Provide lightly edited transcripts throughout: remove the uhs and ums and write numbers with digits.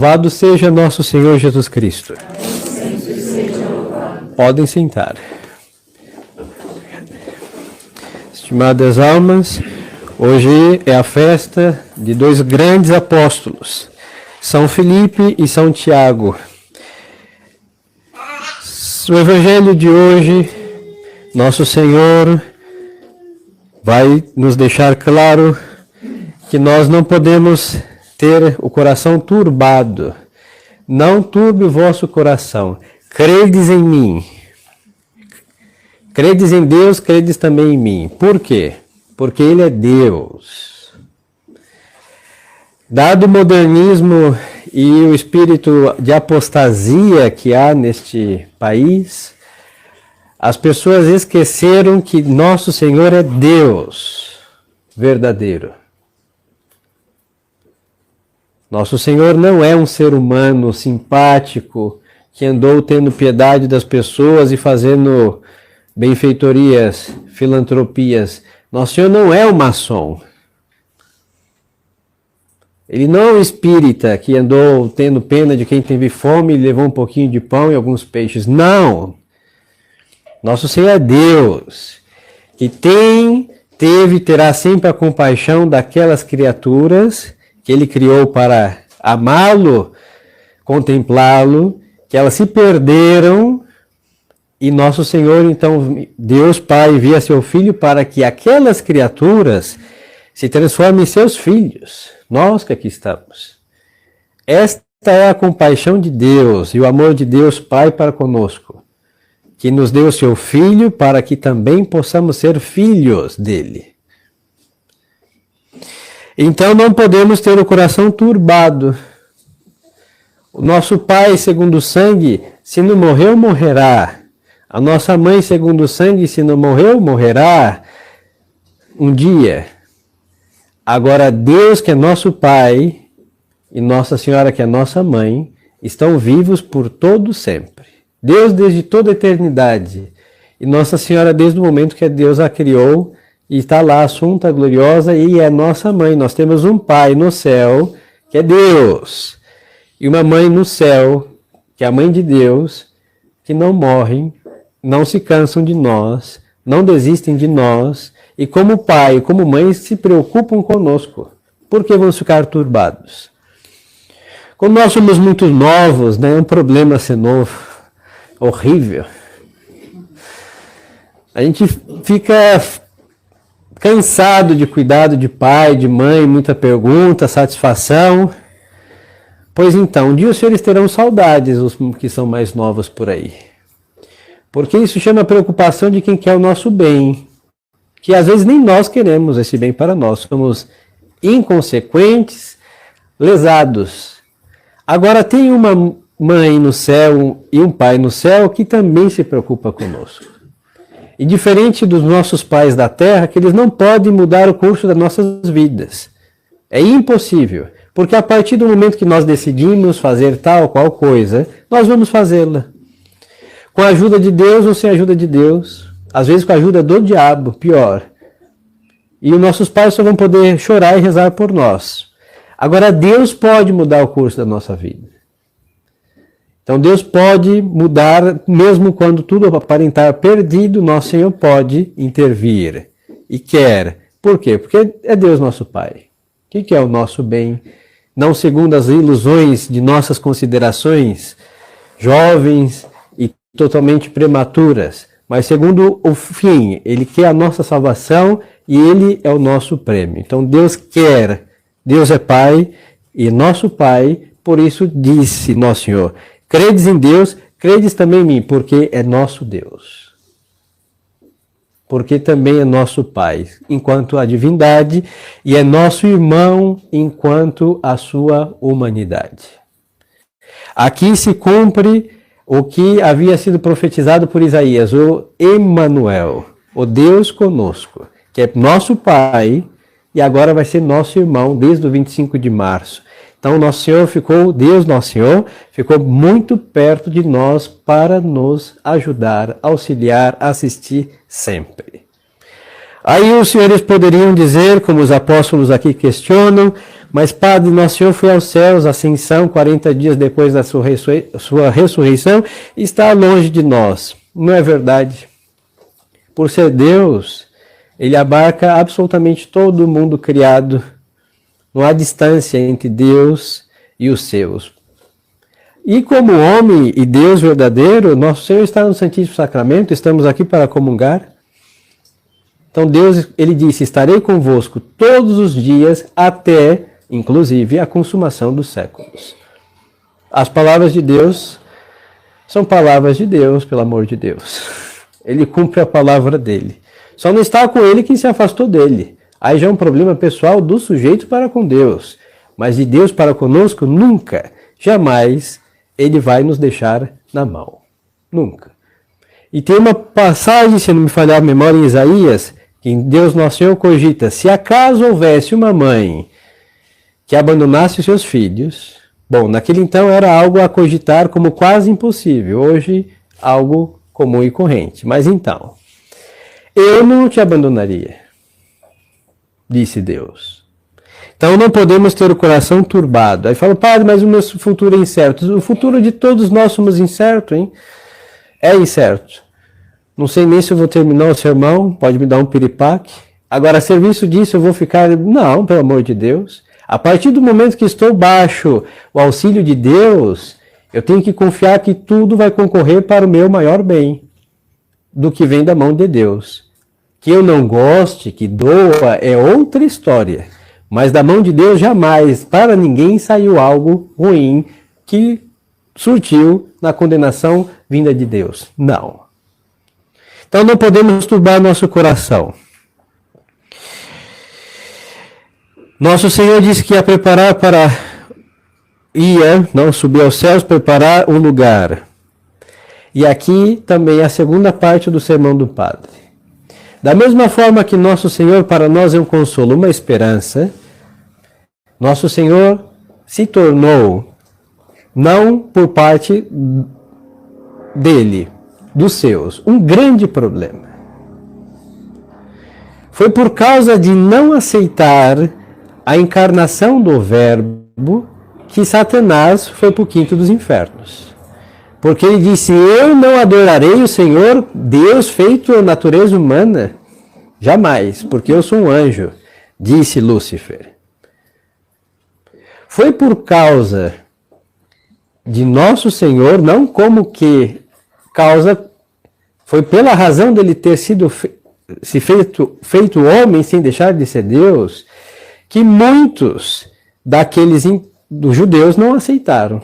Louvado seja nosso Senhor Jesus Cristo. Podem sentar. Estimadas almas, hoje é a festa de dois grandes apóstolos, São Filipe e São Tiago. No Evangelho de hoje, nosso Senhor vai nos deixar claro que nós não podemos ter o coração turbado. Não turbe o vosso coração. Credes em mim. Credes em Deus, credes também em mim. Por quê? Porque Ele é Deus. Dado o modernismo e o espírito de apostasia que há neste país, as pessoas esqueceram que nosso Senhor é Deus verdadeiro. Nosso Senhor não é um ser humano simpático que andou tendo piedade das pessoas e fazendo benfeitorias, filantropias. Nosso Senhor não é um maçom. Ele não é um espírita que andou tendo pena de quem teve fome e levou um pouquinho de pão e alguns peixes. Não! Nosso Senhor é Deus, que teve e terá sempre a compaixão daquelas criaturas que Ele criou para amá-lo, contemplá-lo, que elas se perderam, e nosso Senhor, então, Deus Pai, envia seu Filho para que aquelas criaturas se transformem em seus filhos, nós que aqui estamos. Esta é a compaixão de Deus e o amor de Deus Pai para conosco, que nos deu seu Filho para que também possamos ser filhos dele. Então não podemos ter o coração turbado. O nosso pai, segundo o sangue, se não morreu, morrerá. A nossa mãe, segundo o sangue, se não morreu, morrerá um dia. Agora, Deus, que é nosso pai, e Nossa Senhora, que é nossa mãe, estão vivos por todo sempre. Deus desde toda a eternidade. E Nossa Senhora desde o momento que Deus a criou, e está lá, assunta, gloriosa, e é nossa mãe. Nós temos um pai no céu, que é Deus, e uma mãe no céu, que é a mãe de Deus, que não morrem, não se cansam de nós, não desistem de nós, e como pai e como mãe se preocupam conosco. Por que vamos ficar turbados? Quando nós somos muito novos, né, é um problema ser novo, horrível. A gente fica cansado de cuidado de pai, de mãe, muita pergunta, satisfação. Pois então, um dia os senhores terão saudades, os que são mais novos por aí. Porque isso chama a preocupação de quem quer o nosso bem. Que às vezes nem nós queremos esse bem para nós. Somos inconsequentes, lesados. Agora tem uma mãe no céu e um pai no céu que também se preocupa conosco. E diferente dos nossos pais da terra, que eles não podem mudar o curso das nossas vidas. É impossível. Porque a partir do momento que nós decidimos fazer tal ou qual coisa, nós vamos fazê-la. Com a ajuda de Deus ou sem a ajuda de Deus. Às vezes com a ajuda do diabo, pior. E os nossos pais só vão poder chorar e rezar por nós. Agora Deus pode mudar o curso da nossa vida. Então Deus pode mudar, mesmo quando tudo aparentar perdido, nosso Senhor pode intervir. E quer. Por quê? Porque é Deus nosso Pai. O que é o nosso bem? Não segundo as ilusões de nossas considerações jovens e totalmente prematuras, mas segundo o fim. Ele quer a nossa salvação e Ele é o nosso prêmio. Então Deus quer. Deus é Pai e nosso Pai, por isso disse nosso Senhor: credes em Deus, credes também em mim, porque é nosso Deus. Porque também é nosso Pai, enquanto a divindade, e é nosso irmão, enquanto a sua humanidade. Aqui se cumpre o que havia sido profetizado por Isaías, o Emanuel, o Deus conosco, que é nosso Pai, e agora vai ser nosso irmão desde o 25 de março. Então, nosso Senhor ficou, Deus, nosso Senhor, ficou muito perto de nós para nos ajudar, auxiliar, assistir sempre. Aí os senhores poderiam dizer, como os apóstolos aqui questionam, Mas, Padre, nosso Senhor foi aos céus, ascensão, 40 dias depois da sua ressurreição, e está longe de nós. Não é verdade. Por ser Deus, ele abarca absolutamente todo o mundo criado. Não há distância entre Deus e os seus. E como homem e Deus verdadeiro, nosso Senhor está no Santíssimo Sacramento, estamos aqui para comungar. Então Deus, ele disse, estarei convosco todos os dias até, inclusive, a consumação dos séculos. As palavras de Deus são palavras de Deus, pelo amor de Deus. Ele cumpre a palavra dele. Só não está com ele quem se afastou dele. Aí já é um problema pessoal do sujeito para com Deus. Mas de Deus para conosco, nunca, jamais, ele vai nos deixar na mão. Nunca. E tem uma passagem, se não me falhar a memória, em Isaías, que Deus Nosso Senhor cogita, se acaso houvesse uma mãe que abandonasse os seus filhos, bom, naquele então era algo a cogitar como quase impossível, hoje algo comum e corrente. Mas então, eu não te abandonaria, disse Deus. Então não podemos ter o coração turbado. Aí fala, Padre, mas o meu futuro é incerto. O futuro de todos nós somos incerto, hein? É incerto. Não sei nem se eu vou terminar o sermão, pode me dar um piripaque. Agora, a serviço disso, eu vou ficar... Não, pelo amor de Deus. A partir do momento que estou baixo o auxílio de Deus, eu tenho que confiar que tudo vai concorrer para o meu maior bem, do que vem da mão de Deus. Que eu não goste, que doa, é outra história. Mas da mão de Deus jamais, para ninguém, saiu algo ruim que surtiu na condenação vinda de Deus. Não. Então não podemos turbar nosso coração. Nosso Senhor disse que ia preparar não subir aos céus, preparar um lugar. E aqui também a segunda parte do sermão do Padre. Da mesma forma que nosso Senhor para nós é um consolo, uma esperança, nosso Senhor se tornou, não por parte dele, dos seus, um grande problema. Foi por causa de não aceitar a encarnação do Verbo que Satanás foi para o quinto dos infernos. Porque ele disse, eu não adorarei o Senhor, Deus feito a natureza humana, jamais, porque eu sou um anjo, disse Lúcifer. Foi por causa de nosso Senhor, não como que causa, foi pela razão dele ter sido feito homem sem deixar de ser Deus, que muitos dos judeus não aceitaram.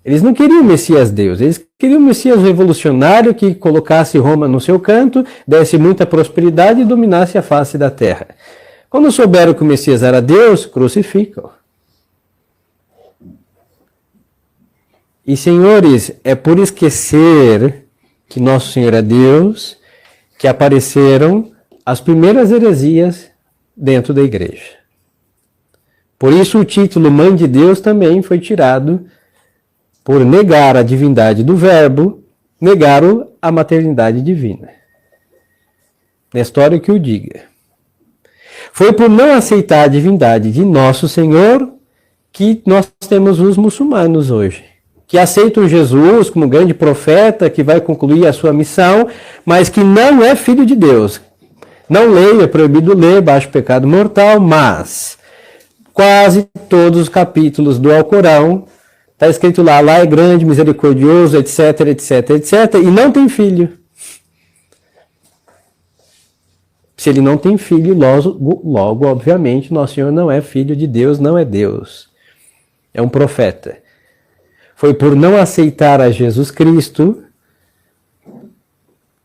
Eles não queriam o Messias Deus, eles queriam um Messias revolucionário que colocasse Roma no seu canto, desse muita prosperidade e dominasse a face da terra. Quando souberam que o Messias era Deus, crucificam. E, senhores, é por esquecer que nosso Senhor é Deus que apareceram as primeiras heresias dentro da igreja. Por isso o título Mãe de Deus também foi tirado por negar a divindade do Verbo, negar a maternidade divina. Na história que o diga. Foi por não aceitar a divindade de nosso Senhor que nós temos os muçulmanos hoje, que aceitam Jesus como grande profeta, que vai concluir a sua missão, mas que não é filho de Deus. Não leia, é proibido ler, baixo pecado mortal, mas quase todos os capítulos do Alcorão está escrito lá, Allah é grande, misericordioso, etc, etc, etc, e não tem filho. Se ele não tem filho, logo, obviamente, nosso Senhor não é filho de Deus, não é Deus. É um profeta. Foi por não aceitar a Jesus Cristo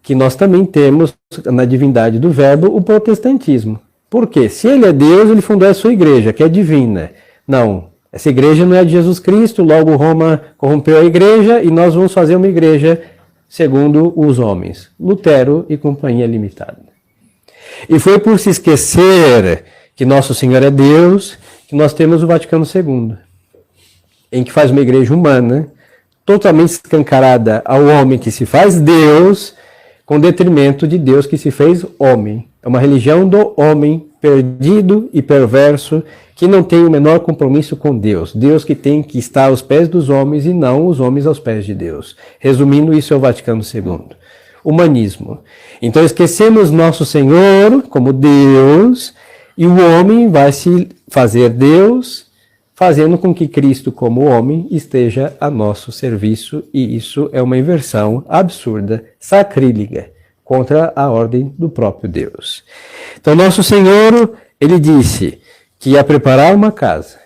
que nós também temos, na divindade do Verbo, o protestantismo. Por quê? Se ele é Deus, ele fundou a sua igreja, que é divina. Não, essa igreja não é de Jesus Cristo, logo Roma corrompeu a igreja e nós vamos fazer uma igreja segundo os homens. Lutero e Companhia Limitada. E foi por se esquecer que nosso Senhor é Deus que nós temos o Vaticano II, em que faz uma igreja humana, totalmente escancarada ao homem que se faz Deus, com detrimento de Deus que se fez homem. É uma religião do homem perdido e perverso, que não tem o menor compromisso com Deus. Deus que tem que estar aos pés dos homens e não os homens aos pés de Deus. Resumindo, isso é o Vaticano II. Humanismo. Então esquecemos nosso Senhor como Deus e o homem vai se fazer Deus, fazendo com que Cristo como homem esteja a nosso serviço, e isso é uma inversão absurda, sacrílega, contra a ordem do próprio Deus. Então nosso Senhor, ele disse que ia preparar uma casa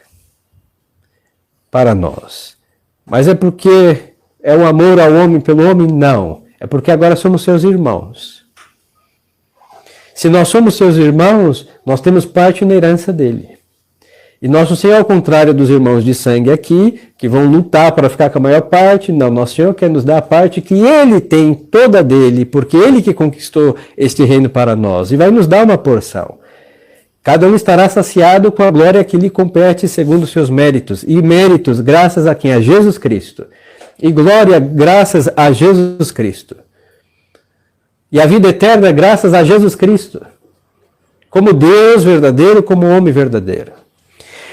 para nós. Mas é porque é o amor ao homem pelo homem? Não. É porque agora somos seus irmãos. Se nós somos seus irmãos, nós temos parte na herança dele. E nosso Senhor, ao contrário dos irmãos de sangue aqui, que vão lutar para ficar com a maior parte, não, nosso Senhor quer nos dar a parte que ele tem toda dele, porque ele que conquistou este reino para nós, e vai nos dar uma porção. Cada um estará saciado com a glória que lhe compete segundo os seus méritos. E méritos graças a quem? A Jesus Cristo. E glória graças a Jesus Cristo. E a vida eterna graças a Jesus Cristo. Como Deus verdadeiro, como homem verdadeiro.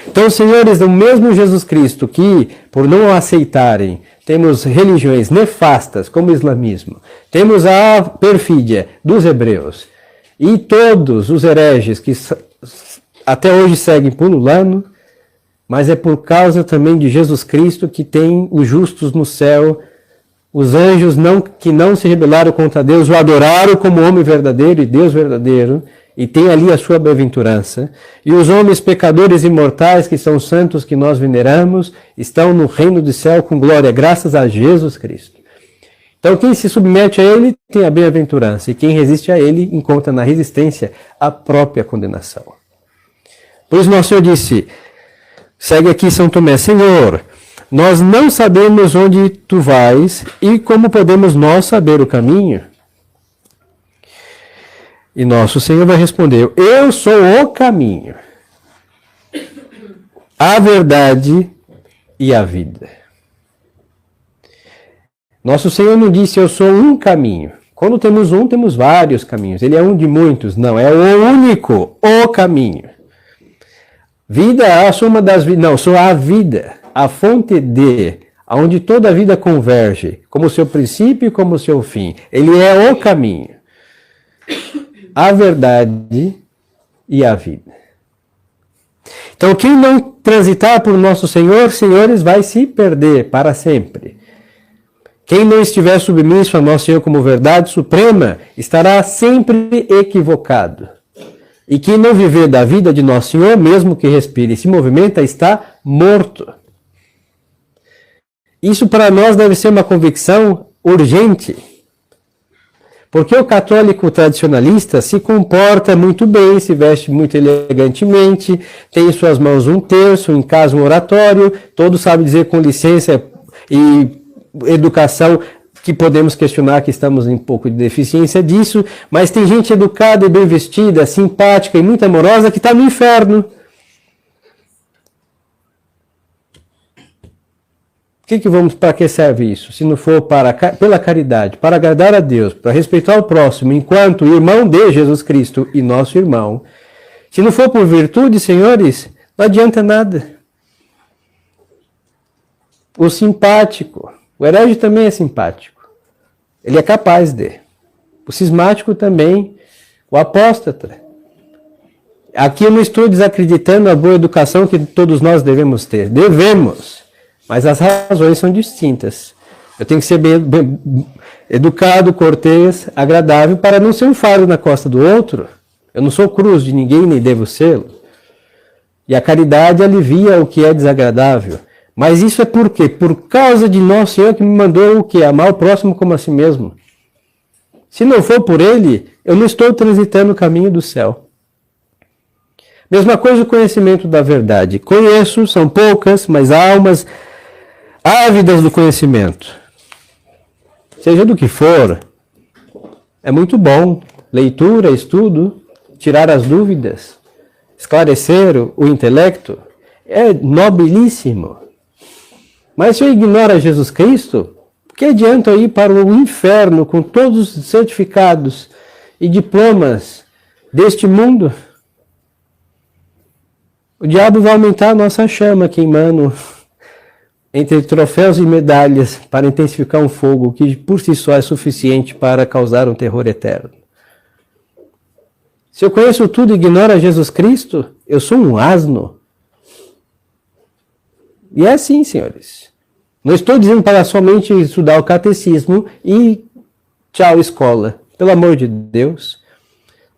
Então, senhores, o mesmo Jesus Cristo que, por não o aceitarem, temos religiões nefastas, como o islamismo, temos a perfídia dos hebreus, e todos os hereges que até hoje seguem pululando, mas é por causa também de Jesus Cristo que tem os justos no céu, os anjos que não se rebelaram contra Deus, o adoraram como homem verdadeiro e Deus verdadeiro, e tem ali a sua bem-aventurança, e os homens pecadores imortais, que são santos que nós veneramos, estão no reino do céu com glória, graças a Jesus Cristo. Então quem se submete a ele tem a bem-aventurança, e quem resiste a ele encontra na resistência a própria condenação. Por isso nosso Senhor disse, segue aqui São Tomé, Senhor, nós não sabemos onde tu vais, e como podemos nós saber o caminho? E nosso Senhor vai responder, eu sou o caminho, a verdade e a vida. Nosso Senhor não disse, eu sou um caminho. Quando temos um, temos vários caminhos. Ele é um de muitos. Não, é o único, o caminho. Vida é a soma das vidas. Não, sou a vida, a fonte de, aonde toda a vida converge, como seu princípio e como seu fim. Ele é o caminho, a verdade e a vida. Então, quem não transitar por nosso Senhor, senhores, vai se perder para sempre. Quem não estiver submisso a nosso Senhor como verdade suprema, estará sempre equivocado. E quem não viver da vida de nosso Senhor, mesmo que respire e se movimenta, está morto. Isso para nós deve ser uma convicção urgente. Porque o católico tradicionalista se comporta muito bem, se veste muito elegantemente, tem em suas mãos um terço, em casa um oratório, todos sabem dizer com licença e educação, que podemos questionar que estamos em um pouco de deficiência disso, mas tem gente educada e bem vestida, simpática e muito amorosa que está no inferno. Para que serve isso? Se não for pela caridade, para agradar a Deus, para respeitar o próximo, enquanto irmão de Jesus Cristo e nosso irmão, se não for por virtude, senhores, não adianta nada. O simpático, o herege também é simpático. Ele é capaz de. O cismático também. O apóstata. Aqui eu não estou desacreditando a boa educação que todos nós devemos ter. Devemos. Mas as razões são distintas. Eu tenho que ser bem educado, cortês, agradável, para não ser um fardo na costa do outro. Eu não sou cruz de ninguém, nem devo sê-lo. E a caridade alivia o que é desagradável. Mas isso é por quê? Por causa de nosso Senhor que me mandou o quê? Amar o próximo como a si mesmo. Se não for por ele, eu não estou transitando o caminho do céu. Mesma coisa o conhecimento da verdade. Conheço, são poucas, mas almas ávidas do conhecimento. Seja do que for, é muito bom. Leitura, estudo, tirar as dúvidas, esclarecer o intelecto, é nobilíssimo. Mas se eu ignoro Jesus Cristo, que adianta eu ir para o inferno com todos os certificados e diplomas deste mundo? O diabo vai aumentar a nossa chama, queimando entre troféus e medalhas para intensificar um fogo que por si só é suficiente para causar um terror eterno. Se eu conheço tudo e ignoro Jesus Cristo, eu sou um asno. E é assim, senhores. Não estou dizendo para somente estudar o catecismo e tchau, escola. Pelo amor de Deus.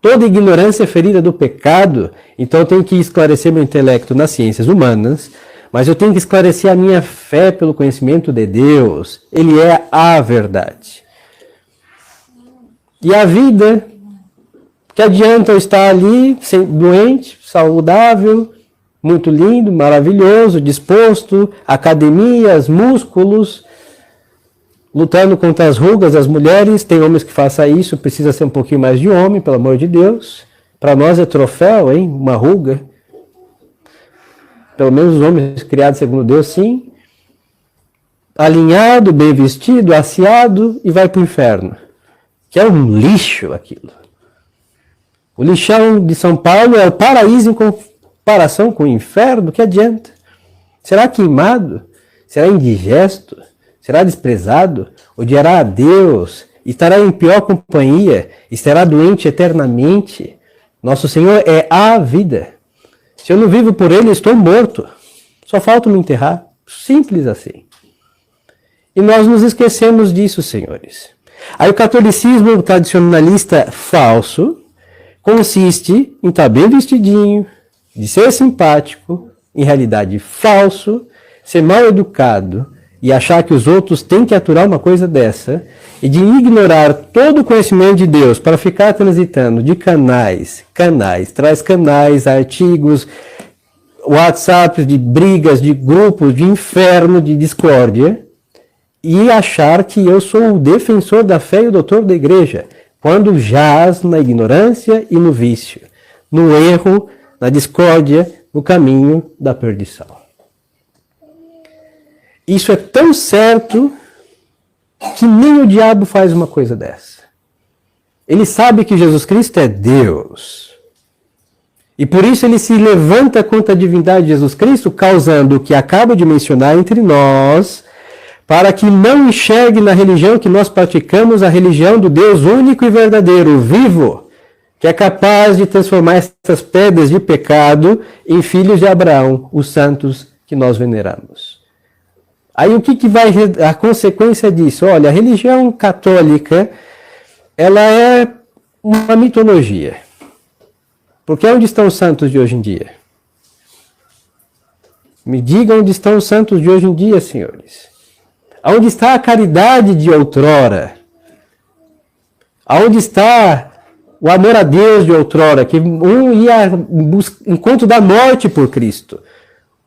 Toda ignorância é ferida do pecado, então eu tenho que esclarecer meu intelecto nas ciências humanas, mas eu tenho que esclarecer a minha fé pelo conhecimento de Deus. Ele é a verdade. E a vida, que adianta eu estar ali, doente, saudável, muito lindo, maravilhoso, disposto, academias, músculos, lutando contra as rugas das mulheres. Tem homens que façam isso, precisa ser um pouquinho mais de homem, pelo amor de Deus. Para nós é troféu, hein? Uma ruga. Pelo menos os homens criados segundo Deus, sim. Alinhado, bem vestido, aciado e vai para o inferno. Que é um lixo aquilo. O lixão de São Paulo é o paraíso em comparação com o inferno. Que adianta? Será queimado? Será indigesto? Será desprezado? Odiará a Deus? Estará em pior companhia? Estará doente eternamente? Nosso Senhor é a vida. Se eu não vivo por Ele, estou morto. Só falta me enterrar. Simples assim. E nós nos esquecemos disso, senhores. Aí o catolicismo tradicionalista falso consiste em estar bem vestidinho, de ser simpático, em realidade falso, ser mal educado e achar que os outros têm que aturar uma coisa dessa, e de ignorar todo o conhecimento de Deus para ficar transitando de canais, traz canais, artigos, WhatsApps de brigas, de grupos, de inferno, de discórdia, e achar que eu sou o defensor da fé e o doutor da igreja, quando jaz na ignorância e no vício, no erro, na discórdia, no caminho da perdição. Isso é tão certo que nem o diabo faz uma coisa dessa. Ele sabe que Jesus Cristo é Deus. E por isso ele se levanta contra a divindade de Jesus Cristo, causando o que acabo de mencionar entre nós, para que não enxergue na religião que nós praticamos a religião do Deus único e verdadeiro, vivo, que é capaz de transformar essas pedras de pecado em filhos de Abraão, os santos que nós veneramos. Aí o que vai a consequência disso? Olha, a religião católica, ela é uma mitologia. Porque onde estão os santos de hoje em dia? Me digam onde estão os santos de hoje em dia, senhores. Onde está a caridade de outrora? Onde está o amor a Deus de outrora? Que um ia em encontro da morte por Cristo.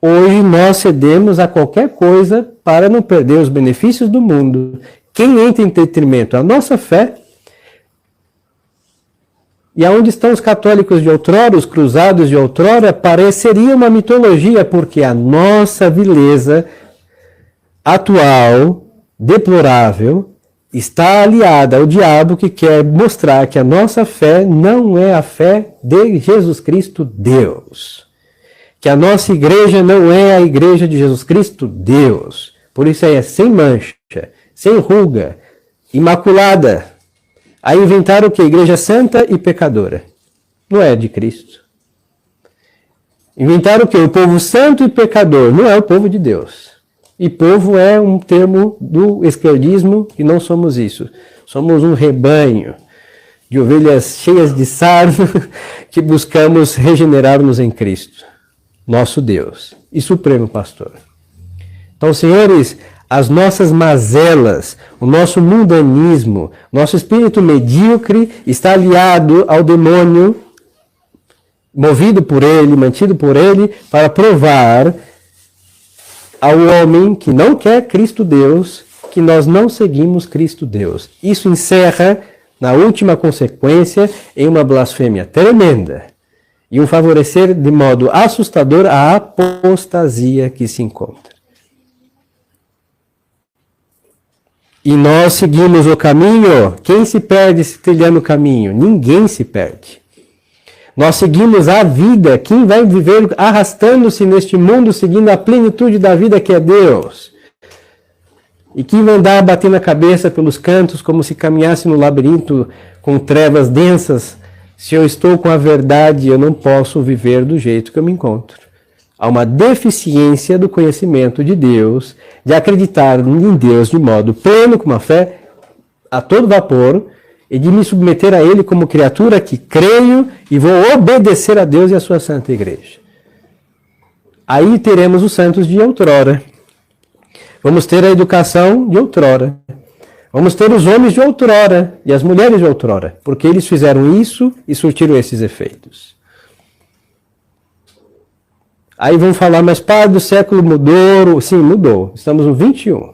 Hoje nós cedemos a qualquer coisa para não perder os benefícios do mundo. Quem entra em detrimento? A nossa fé. E aonde estão os católicos de outrora, os cruzados de outrora, pareceria uma mitologia, porque a nossa vileza atual, deplorável, está aliada ao diabo, que quer mostrar que a nossa fé não é a fé de Jesus Cristo, Deus. Que a nossa igreja não é a igreja de Jesus Cristo, Deus. Por isso é sem mancha, sem ruga, imaculada. Aí inventaram o quê? Igreja santa e pecadora. Não é de Cristo. Inventaram o quê? O povo santo e pecador. Não é o povo de Deus. E povo é um termo do esquerdismo, e não somos isso. Somos um rebanho de ovelhas cheias de sarno que buscamos regenerar-nos em Cristo, nosso Deus e Supremo Pastor. Então, senhores, as nossas mazelas, o nosso mundanismo, nosso espírito medíocre está aliado ao demônio, movido por ele, mantido por ele, para provar ao homem que não quer Cristo Deus, que nós não seguimos Cristo Deus. Isso encerra, na última consequência, em uma blasfêmia tremenda e um favorecer de modo assustador a apostasia que se encontra. E nós seguimos o caminho. Quem se perde se trilhando o caminho? Ninguém se perde. Nós seguimos a vida. Quem vai viver arrastando-se neste mundo, seguindo a plenitude da vida que é Deus? E quem vai andar batendo a cabeça pelos cantos como se caminhasse no labirinto com trevas densas? Se eu estou com a verdade, eu não posso viver do jeito que eu me encontro. Há uma deficiência do conhecimento de Deus, de acreditar em Deus de modo pleno, com uma fé a todo vapor, e de me submeter a Ele como criatura que creio e vou obedecer a Deus e a sua santa igreja. Aí teremos os santos de outrora. Vamos ter a educação de outrora. Vamos ter os homens de outrora e as mulheres de outrora, porque eles fizeram isso e surtiram esses efeitos. Aí vão falar, mas padre, o século mudou. Sim, mudou. Estamos no 21.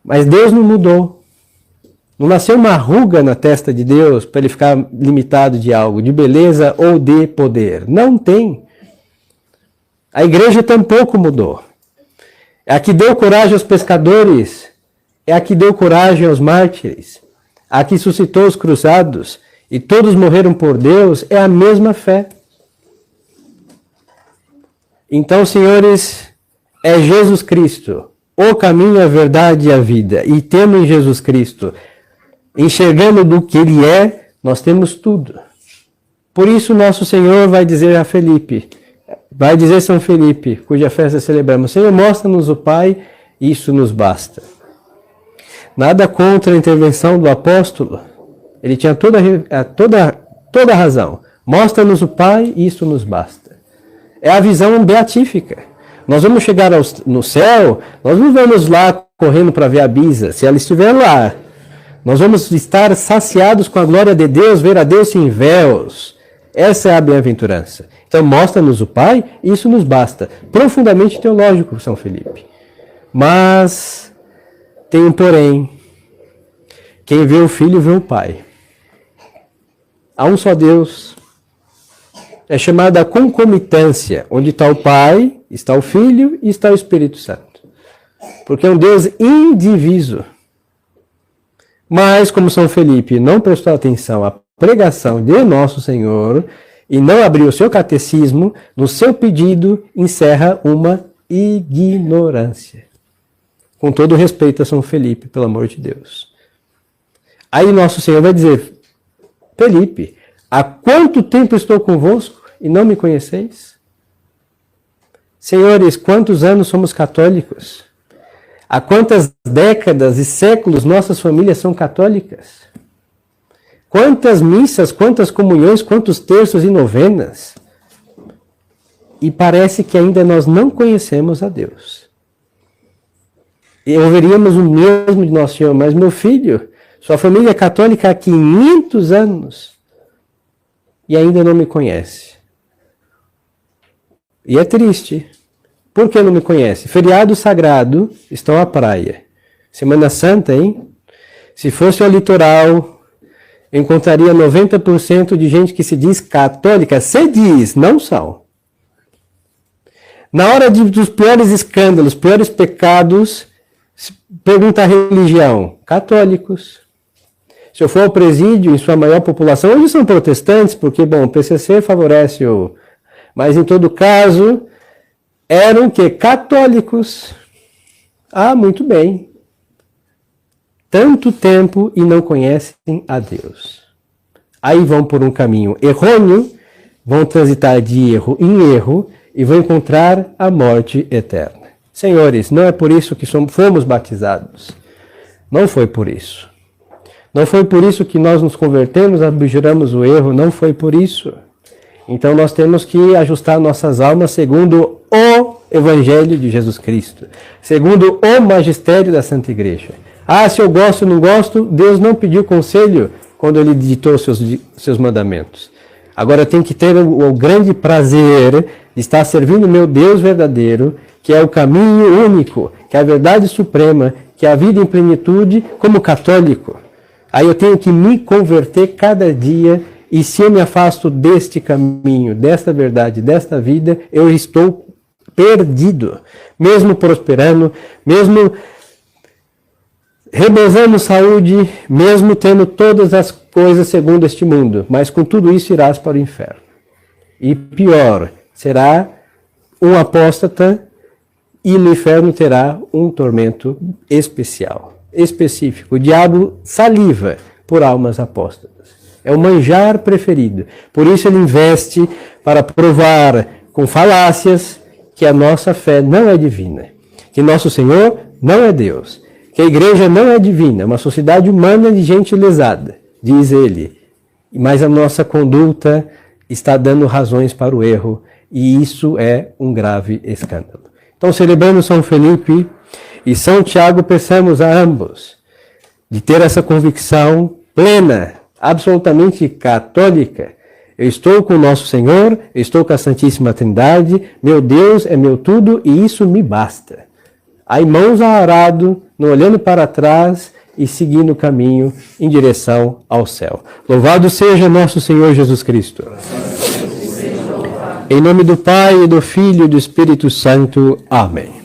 Mas Deus não mudou. Não nasceu uma ruga na testa de Deus para ele ficar limitado de algo, de beleza ou de poder. Não tem. A igreja tampouco mudou. É a que deu coragem aos pescadores, é a que deu coragem aos mártires, a que suscitou os cruzados, e todos morreram por Deus, é a mesma fé. Então, senhores, é Jesus Cristo, o caminho, a verdade e a vida. E tendo em Jesus Cristo, enxergando do que Ele é, nós temos tudo. Por isso, nosso Senhor vai dizer a Felipe, vai dizer São Felipe, cuja festa celebramos, Senhor, mostra-nos o Pai, isso nos basta. Nada contra a intervenção do apóstolo, ele tinha toda a razão. Mostra-nos o Pai, isso nos basta. É a visão beatífica. Nós vamos chegar no céu, nós não vamos lá correndo para ver a Bisa, se ela estiver lá. Nós vamos estar saciados com a glória de Deus, ver a Deus sem véus. Essa é a bem-aventurança. Então, mostra-nos o Pai, isso nos basta. Profundamente teológico, São Felipe. Mas tem um porém. Quem vê o Filho, vê o Pai. Há um só Deus. É chamada a concomitância, onde está o Pai, está o Filho e está o Espírito Santo. Porque é um Deus indiviso. Mas, como São Felipe não prestou atenção à pregação de Nosso Senhor e não abriu o seu catecismo, no seu pedido encerra uma ignorância. Com todo respeito a São Felipe, pelo amor de Deus. Aí Nosso Senhor vai dizer, Felipe, há quanto tempo estou convosco e não me conheceis? Senhores, quantos anos somos católicos? Há quantas décadas e séculos nossas famílias são católicas? Quantas missas, quantas comunhões, quantos terços e novenas? E parece que ainda nós não conhecemos a Deus. E ouviríamos o mesmo de Nosso Senhor, mas meu filho, sua família é católica há 500 anos e ainda não me conhece. E é triste. Por que não me conhece? Feriado sagrado, estão à praia. Semana Santa, hein? Se fosse ao litoral, eu encontraria 90% de gente que se diz católica. Se diz, não são. Na hora dos piores escândalos, piores pecados, pergunta a religião. Católicos. Se eu for ao presídio, em sua maior população, hoje são protestantes, porque, bom, o PCC favorece o... Mas, em todo caso, eram que? Católicos. Ah, muito bem. Tanto tempo e não conhecem a Deus. Aí vão por um caminho errôneo, vão transitar de erro em erro e vão encontrar a morte eterna. Senhores, não é por isso que fomos batizados. Não foi por isso. Não foi por isso que nós nos convertemos, abjuramos o erro, não foi por isso. Então nós temos que ajustar nossas almas segundo o Evangelho de Jesus Cristo, segundo o magistério da Santa Igreja. Ah, se eu gosto ou não gosto, Deus não pediu conselho quando Ele ditou seus mandamentos. Agora tem que ter o grande prazer de estar servindo o meu Deus verdadeiro, que é o caminho único, que é a verdade suprema, que é a vida em plenitude como católico. Aí eu tenho que me converter cada dia. E se eu me afasto deste caminho, desta verdade, desta vida, eu estou perdido. Mesmo prosperando, mesmo rebosando saúde, mesmo tendo todas as coisas segundo este mundo, mas com tudo isso irás para o inferno. E pior, será um apóstata e no inferno terá um tormento especial, específico. O diabo saliva por almas apóstatas. É o manjar preferido. Por isso ele investe para provar com falácias que a nossa fé não é divina, que nosso Senhor não é Deus, que a igreja não é divina, é uma sociedade humana de gente lesada, diz ele. Mas a nossa conduta está dando razões para o erro e isso é um grave escândalo. Então, celebrando São Felipe e São Tiago, peçamos a ambos de ter essa convicção plena, absolutamente católica. Eu estou com o nosso Senhor, eu estou com a Santíssima Trindade, meu Deus é meu tudo e isso me basta. Aí mãos ao arado, não olhando para trás e seguindo o caminho em direção ao céu. Louvado seja nosso Senhor Jesus Cristo. Em nome do Pai, do Filho e do Espírito Santo. Amém.